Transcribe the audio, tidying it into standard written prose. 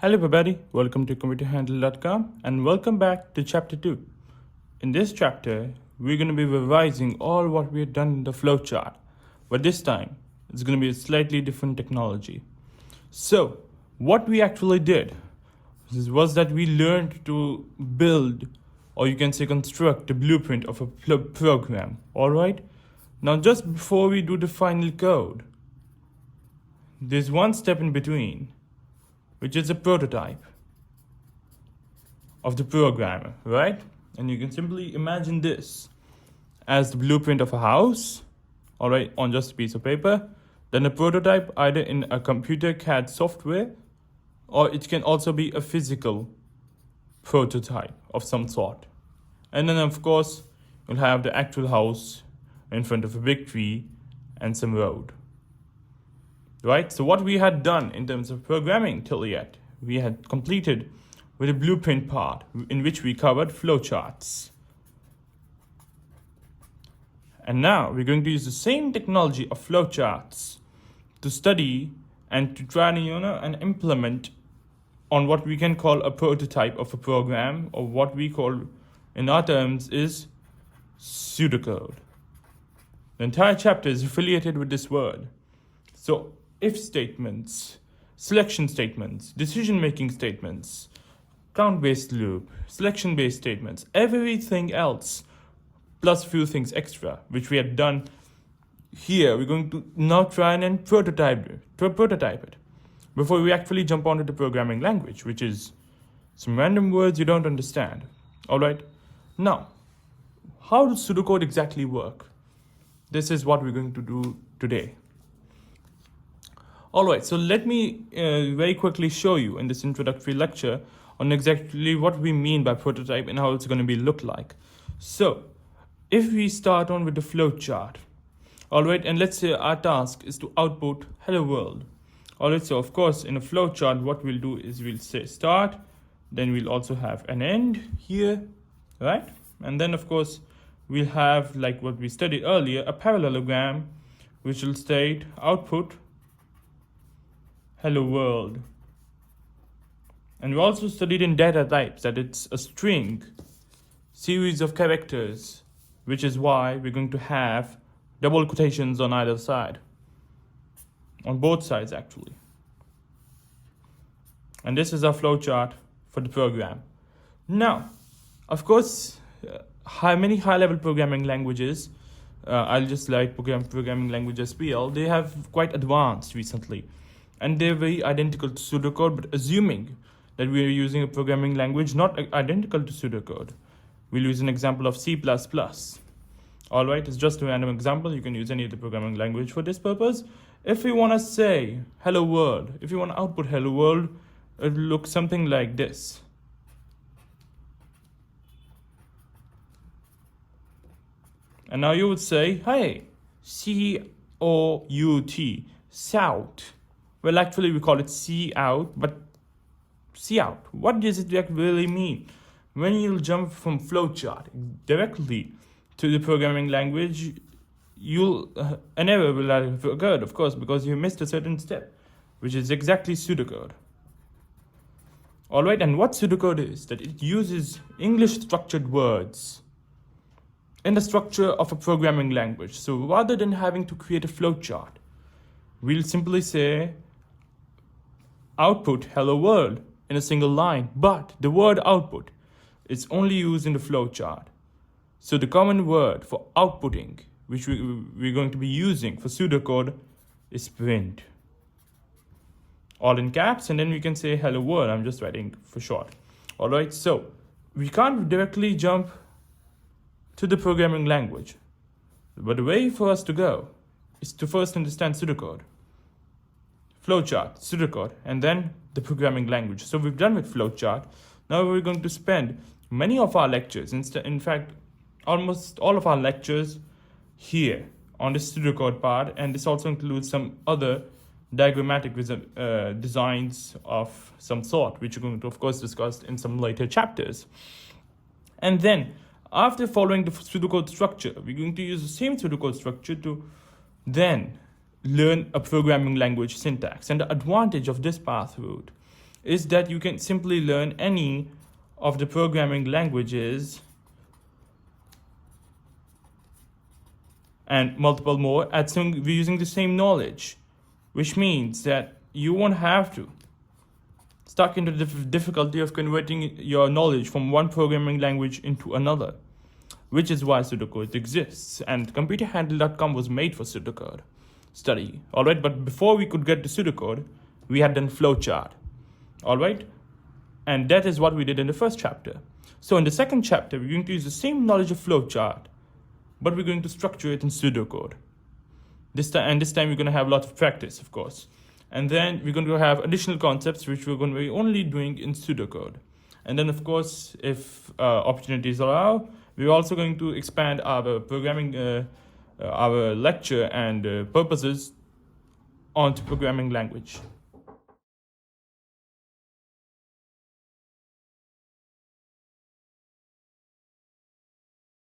Hello everybody, welcome to computerhandle.com and welcome back to chapter 2. In this chapter, we're going to be revising all what we have done in the flowchart, but this time it's going to be a slightly different technology. So, what we actually did was that we learned to build, or you can say construct, the blueprint of a program, alright? Now just before we do the final code, there's one step in between, which is a prototype of the programmer, right? And you can simply imagine this as the blueprint of a house, all right, on just a piece of paper. Then a prototype either in a computer CAD software, or it can also be a physical prototype of some sort. And then of course, you'll have the actual house in front of a big tree and some road. Right, so what we had done in terms of programming till yet, we had completed with the blueprint part in which we covered flowcharts. And now we're going to use the same technology of flowcharts to study and to try and implement on what we can call a prototype of a program, or what we call in our terms is pseudocode. The entire chapter is affiliated with this word. So if statements, selection statements, decision-making statements, count-based loop, selection-based statements, everything else, plus a few things extra, which we had done here, we're going to now try and prototype it before we actually jump onto the programming language, which is some random words you don't understand. All right. Now, how does pseudocode exactly work? This is what we're going to do today. Alright, so let me very quickly show you in this introductory lecture on exactly what we mean by prototype and how it's going to be look like. So, if we start on with the flowchart, alright, and let's say our task is to output hello world. Alright, so of course in a flowchart what we'll do is we'll say start, then we'll also have an end here, right? And then of course we'll have, like what we studied earlier, a parallelogram which will state output hello world. And we also studied in data types that it's a string series of characters, which is why we're going to have double quotations on either side, on both sides actually. And this is our flowchart for the program. Now, of course, many high-level programming languages, I'll just like programming languages PL, they have quite advanced recently. And they're very identical to pseudocode, but assuming that we are using a programming language not identical to pseudocode, we'll use an example of C++. All right, it's just a random example. You can use any of the programming language for this purpose. If we want to say hello world, if you want to output hello world, it will look something like this. And now you would say, hey, C-O-U-T, South. Well, actually, we call it C out, but C out. What does it really mean? When you jump from flowchart directly to the programming language, an error will have occurred, of course, because you missed a certain step, which is exactly pseudocode. All right, and what pseudocode is, that it uses English structured words in the structure of a programming language. So rather than having to create a flowchart, we'll simply say output hello world in a single line, but the word output is only used in the flowchart. So the common word for outputting, which we're going to be using for pseudocode, is print. All in caps, and then we can say hello world. I'm just writing for short. All right, so we can't directly jump to the programming language, but the way for us to go is to first understand pseudocode. Flowchart, pseudocode, and then the programming language. So we've done with flowchart. Now we're going to spend many of our lectures, in fact, almost all of our lectures here on the pseudocode part, and this also includes some other diagrammatic designs of some sort, which we're going to, of course, discuss in some later chapters. And then, after following the pseudocode structure, we're going to use the same pseudocode structure to then learn a programming language syntax. And the advantage of this path route is that you can simply learn any of the programming languages and multiple more using the same knowledge, which means that you won't have to stuck into the difficulty of converting your knowledge from one programming language into another, which is why pseudocode exists, and computerhandle.com was made for pseudocode study. All right, but before we could get to pseudocode, we had done flowchart. All right, and that is what we did in the first chapter. So in the second chapter, we're going to use the same knowledge of flowchart, but we're going to structure it in pseudocode. This time we're going to have a lot of practice, of course. And then we're going to have additional concepts which we're going to be only doing in pseudocode. And then, of course, if opportunities allow, we're also going to expand our programming, our lecture and purposes onto programming language.